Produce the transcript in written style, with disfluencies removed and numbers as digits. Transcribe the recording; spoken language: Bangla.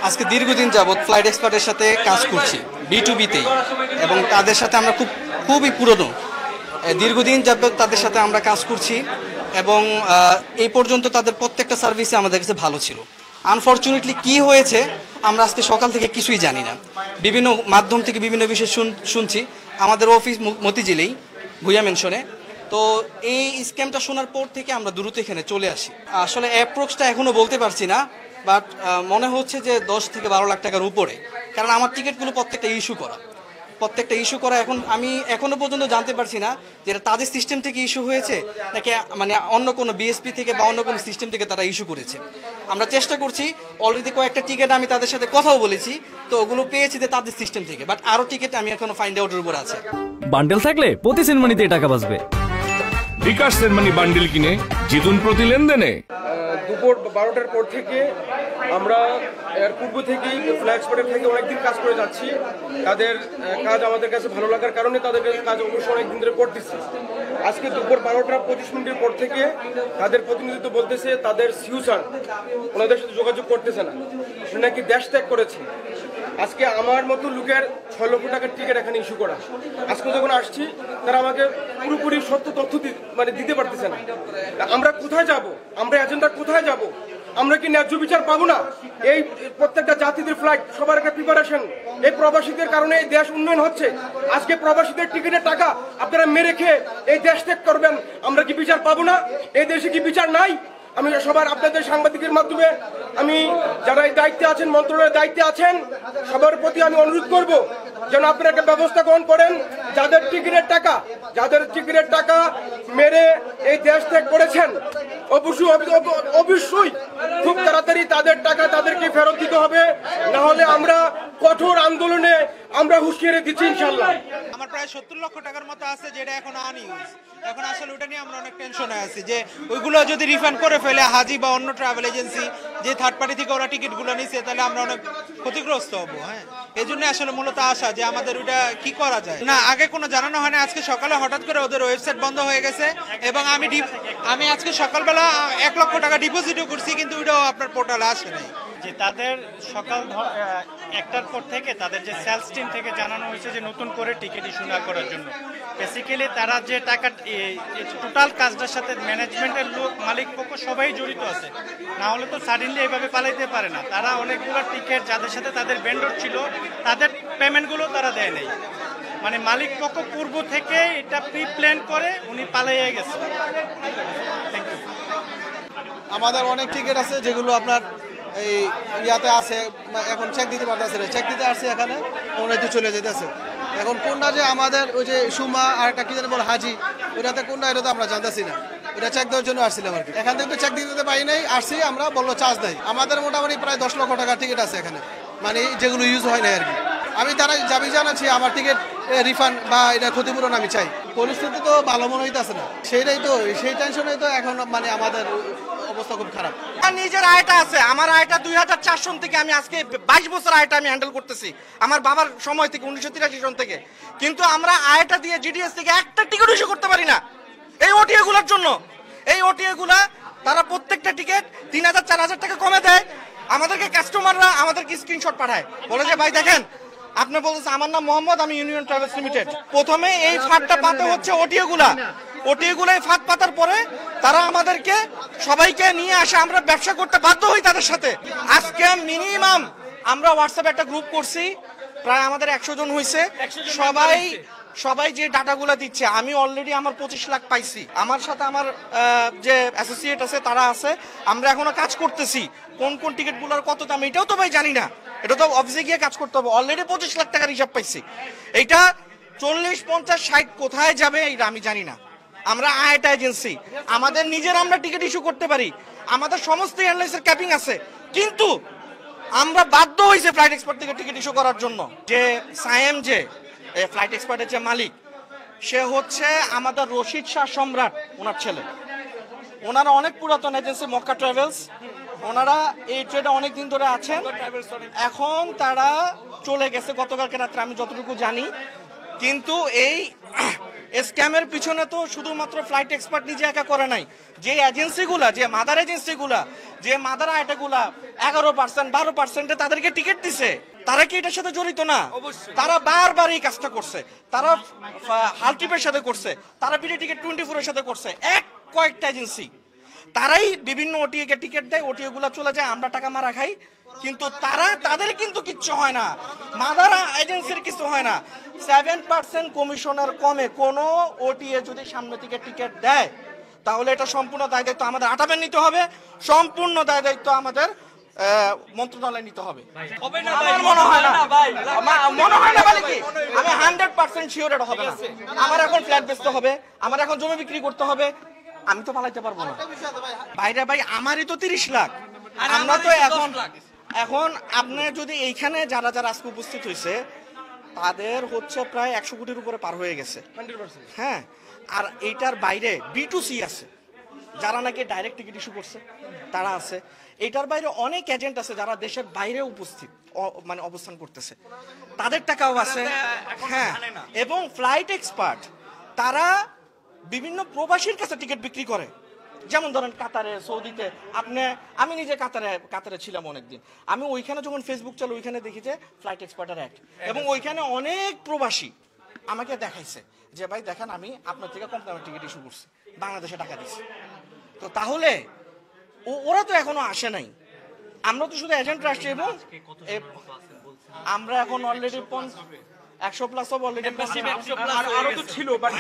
আজকে দীর্ঘদিন যাবৎ ফ্লাইট এক্সপার্টের সাথে কাজ করছি B2B-তেই, এবং তাদের সাথে আমরা খুবই পুরনো, দীর্ঘদিন যাবৎ তাদের সাথে আমরা কাজ করছি, এবং এই পর্যন্ত তাদের প্রত্যেকটা সার্ভিসে আমাদের কাছে ভালো ছিল। আনফর্চুনেটলি কি হয়েছে আমরা আজকে সকাল থেকে কিছুই জানি না, বিভিন্ন মাধ্যম থেকে বিভিন্ন বিষয় শুনছি। আমাদের অফিস মতিঝিলেই ভুইয়া মেনশনে। তো এই স্ক্যামটা শোনার পর থেকে আমরা দ্রুত এখানে চলে আসি। আসলে অ্যাপ্রক্সটা এখনও বলতে পারছি না, বাট মনে হচ্ছে যে 10 থেকে 12 লাখ টাকার উপরে, কারণ আমার টিকিটগুলো প্রত্যেকটা ইস্যু করা। এখন আমি এখনো পর্যন্ত জানতে পারছি না যে এটা তাদের সিস্টেম থেকে ইস্যু হয়েছে নাকি মানে অন্য কোনো বিএসপি থেকে বা অন্য কোনো সিস্টেম থেকে তারা ইস্যু করেছে। আমরা চেষ্টা করছি, অলরেডি কয়েকটা টিকিট আমি তাদের সাথে কথাও বলেছি, তো ওগুলো পেয়েছি যে তাদের সিস্টেম থেকে, বাট আরও টিকিট আমি এখনো ফাইন্ড আউটের উপর আছে। বান্ডেল থাকলে প্রতি সেনমানিতে টাকা বাঁচবে। বিকাশ সেনমানি বান্ডেল কিনে জিতুন প্রতি লেনদেনে। দুপুর 12টার পর থেকে আমরা এর পূর্ব থেকেই ফ্ল্যাগ স্পটের থেকে অনেকদিন কাজ করে যাচ্ছি। তাদের কাজ আমাদের কাছে ভালো লাগার কারণে তাদের কাজ অবশ্যই অনেকদিন ধরে করতেছি। আজকে দুপুর 12:25 পর থেকে তাদের প্রতিনিধিত্ব বলতেছে তাদের সিইও স্যার ওনাদের সাথে যোগাযোগ করতেছে না, সে নাকি দেশ ত্যাগ করেছে। আজকে আমার মতো লোকের 6 লক্ষ টাকার টিকিট এখানে ইস্যু করা। আজকে যখন আসছি তারা আমাকে পুরোপুরি সত্য তথ্য দিতে পারতেছে না। আমরা কোথায় যাব? আমরা এজেন্ডা কোথায় যাব? আমরা কি ন্যায্য বিচার পাবো না? এই প্রত্যেকটা জাতিদের ফ্লাইট সবার একটা প্রিপারেশন। এই প্রবাসীদের কারণে এই দেশ উন্নয়ন হচ্ছে। আজকে প্রবাসীদের টিকিটের টাকা আপনারা মেরে খেয়ে এই দেশ ত্যাগ করবেন, আমরা কি বিচার পাবো না? এই দেশে কি বিচার নাই? আমি সবার আপনাদের সাংবাদিকের মাধ্যমে আমি যারা এই দায়িত্বে আছেন, মন্ত্রণালয়ের দায়িত্বে আছেন, সবার প্রতি আমি অনুরোধ করব যেন আপনারা একটা ব্যবস্থা গ্রহণ করেন। যাদের টিকিটের টাকা মেরে এই দেশ ত্যাগ করেছেন অবশ্যই খুব তাড়াতাড়ি তাদের টাকা তাদেরকে ফেরত দিতে হবে, না হলে আমরা কঠোর আন্দোলনে আমরা হুঁশিয়ারি দিচ্ছি ইনশাআল্লাহ। আমার প্রায় 70 লক্ষ টাকার মতো আছে যেটা এখন আনইউজ। এখন আসলে ওটা নিয়ে আমরা অনেক টেনশনে আছি যে ওইগুলো যদি রিফান্ড করে ফেলে হাজি বা অন্য ট্রাভেল এজেন্সি যে থার্ড পার্টি থেকে ওরা টিকিটগুলো নিচ্ছে, তাহলে আমরা অনেক ক্ষতিগ্রস্ত হবো। হ্যাঁ, এই জন্য আসলে মূলত আশা যে আমাদের ওইটা কি করা যায়। না, আগে কোনো জানানো হয় না। আজকে সকালে হঠাৎ করে ওদের ওয়েবসাইট বন্ধ হয়ে গেছে, এবং আমি আজকে সকালবেলা 1 লক্ষ টাকা ডিপোজিটও করছি, কিন্তু ওইটাও আপনার পোর্টালে আসে নাই। যে তাদের সকাল 1টার পর থেকে তাদের যে সেলস টিম থেকে জানানো হয়েছে যে নতুন করে টিকিট ইস্যু না করার জন্য। বেসিক্যালি তারা যে টাকা টোটাল কাজটার সাথে ম্যানেজমেন্টের লোক, মালিক পক্ষ সবাই জড়িত আছে, না হলে তো সাডেনলি এইভাবে পালাইতে পারে না। তারা অনেকগুলো টিকিট যাদের সাথে তাদের ভেন্ডর ছিল তাদের পেমেন্টগুলো তারা দেয় নাই। মানে মালিক পক্ষ পূর্ব থেকে এটা প্রি প্ল্যান করে উনি পালাইয়ে গেছে। Thank you. আমাদের অনেক টিকিট আছে যেগুলো আপনার এই ইয়াতে আছে, এখন চেক দিতে পারতেছে না। চেক দিতে আসছে এখানে, ওরা তো চলে যেতেছে। এখন কোনটা যে আমাদের ওই যে সুমা আর একটা কি জানি বল হাজি, ওইটাতে কোনটা এটা তো আমরা জানতেছি না। ওটা চেক দেওয়ার জন্য আসছিলাম আর কি। এখান থেকে তো চেক দিতে পারি নাই, আসছি আমরা, বললো চার্জ দেয়। আমাদের মোটামুটি প্রায় 10 লক্ষ টাকার টিকিট আছে এখানে, মানে যেগুলো ইউজ হয় না আর কি। আমি তারা দাবি জানাচ্ছি আমার টিকিট রিফান্ড বা এটা ক্ষতিপূরণ আমি চাই। পরিস্থিতি তো ভালো মনে হইতেছে না, সেই টেনশনেই তো এখন মানে আমাদের অবস্থা খুব খারাপ। নিজের আয়টা আছে, আমার আয়টা 2004 সন থেকে, আমি আজকে 22 বছর আয়টা আমি হ্যান্ডেল করতেছি আমার বাবার সময় থেকে, 1983 সন থেকে। কিন্তু আমরা আয়টা দিয়ে জিডিএস থেকে একটা টিকিট ইস্যু করতে পারি না এই ওটিএ গুলোর জন্য। এই ওটিএ গুলা তারা প্রত্যেকটা টিকিট 3000 4000 টাকা কমে দেয়। আমাদেরকে কাস্টমাররা আমাদেরকে স্ক্রিনশট পাঠায়, বলে যে ভাই দেখেন, আপনি বলতেছেন আমার নাম মোহাম্মদ, আমি ইউনিয়ন ট্রাভেলস লিমিটেড। প্রথমে এই ফাঁদটা পাতে হচ্ছে ওটিএ গুলাই ফাঁদ পাতার পরে তারা আমাদেরকে সবাইকে নিয়ে আসে, আমরা ব্যবসা করতে বাধ্য হই তাদের সাথে। আজকে মিনিমাম আমরা হোয়াটসঅ্যাপে একটা গ্রুপ করছি, প্রায় আমাদের 100 জন হয়েছে। সবাই যে ডাটাগুলো দিচ্ছে, আমি অলরেডি আমার 25 লাখ পাইছি। আমার সাথে আমার যে অ্যাসোসিয়েট আছে তারা আছে, আমরা এখনো কাজ করতেছি। কোন কোন টিকিটগুলোর কত দাম এটাও তো ভাই জানি না, এটা তো অফিসে গিয়ে কাজ করতে হবে। অলরেডি 25 লাখ টাকার হিসাব পাইছি। এইটা 40 50 60 কোথায় যাবে এটা আমি জানি না। আমরা আইটা এজেন্সি, আমাদের নিজের আমরা টিকিট ইস্যু করতে পারি, আমাদের সমস্ত এয়ারলাইন্সের ক্যাপিং আছে, কিন্তু আমরা বাধ্য হয়েছে ফ্লাইট এক্সপার্ট থেকে টিকিট ইস্যু করার জন্য। যে সায়েম যে ফ্লাইট এক্সপার্টের যে মালিক, সে হচ্ছে আমাদের রশিদ শাহ সম্রাট, ওনার ছেলে। ওনারা অনেক পুরাতন এজেন্সি মক্কা ট্রাভেলস, ওনারা এই ট্রেডে অনেক দিন ধরে আছেন। এখন তারা চলে গেছে গতকালকে রাত্রে, আমি যতটুকু জানি। কিন্তু স্ক্যামের পিছনে তো শুধুমাত্র ফ্লাইট এক্সপার্ট নিজে একা করে নাই, যে এজেন্সিগুলা, যে মাদার এজেন্সিগুলা, যে মাদার আইটাগুলা 11% 12% তাদেরকে টিকিট দিছে, তারা কি এটার সাথে জড়িত না? তারা বারবার এই কাজটা করছে, তারা হালটিপের সাথে করছে, তারা বিডি টিকিট 24 এর সাথে করছে, কয়েকটা এজেন্সি তারাই বিভিন্ন ওটিএ কে টিকিট দেয়, ওটিএ গুলা চলে যায়, আমরা টাকা মারা খাই, কিন্তু তাদের কিন্তু কিচ্ছু হয় না, মাদার এজেন্সির কিছু হয় না। 7% কমিশনের কমে কোনো ওটিএ যদি সামনে থেকে টিকিট দেয় তাহলে এটা সম্পূর্ণ দায় দায়িত্ব আমাদের আটাবেন নিতে হবে, সম্পূর্ণ দায় দায়িত্ব আমাদের মন্ত্রণালয় নিতে হবে। আমার মনে হয় না বলে কি, আমি 100% শিওর এটা হবে না। আমার এখন ফ্ল্যাট বেচতে হবে, আমার এখন জমি বিক্রি করতে হবে, আমি তো পালাইতে পারবো না বাইরে। ভাই আমারই তো 30 লাখ, আমরা তো এখন আপনি যদি এইখানে যারা যারা আজকে উপস্থিত হয়েছে তাদের হচ্ছে প্রায় 100 কোটির উপরে পার হয়ে গেছে। হ্যাঁ, আর এইটার বাইরে B2C আছে যারা নাকি ডাইরেক্ট টিকিট ইস্যু করছে, তারা আছে। এটার বাইরে অনেক এজেন্ট আছে যারা দেশের বাইরে উপস্থিত মানে অবস্থান করতেছে, তাদের টাকাও আছে। হ্যাঁ, এবং ফ্লাইট এক্সপার্ট তারা বিভিন্ন প্রবাসীর কাছে টিকিট বিক্রি করে, যেমন ধরেন কাতারে, সৌদিতে। আমি নিজে কাতারে ছিলাম অনেকদিন, আমি ওইখানে যখন ফেসবুক চালু ওইখানে দেখি যে ফ্লাইট এক্সপার্টের অ্যাড, এবং ওইখানে অনেক প্রবাসী আমাকে দেখাইছে যে ভাই দেখেন আমি আপনার থেকে কম দামে টিকিট ইস্যু করছি, বাংলাদেশে টাকা দিচ্ছি। তো তাহলে ওরা তো এখনো আসে নাই, আমরা তো শুধু এজেন্টরা আসছি, এবং আমরা এখন অলরেডি 100+ অলরেডি আরো তো ছিল, বাট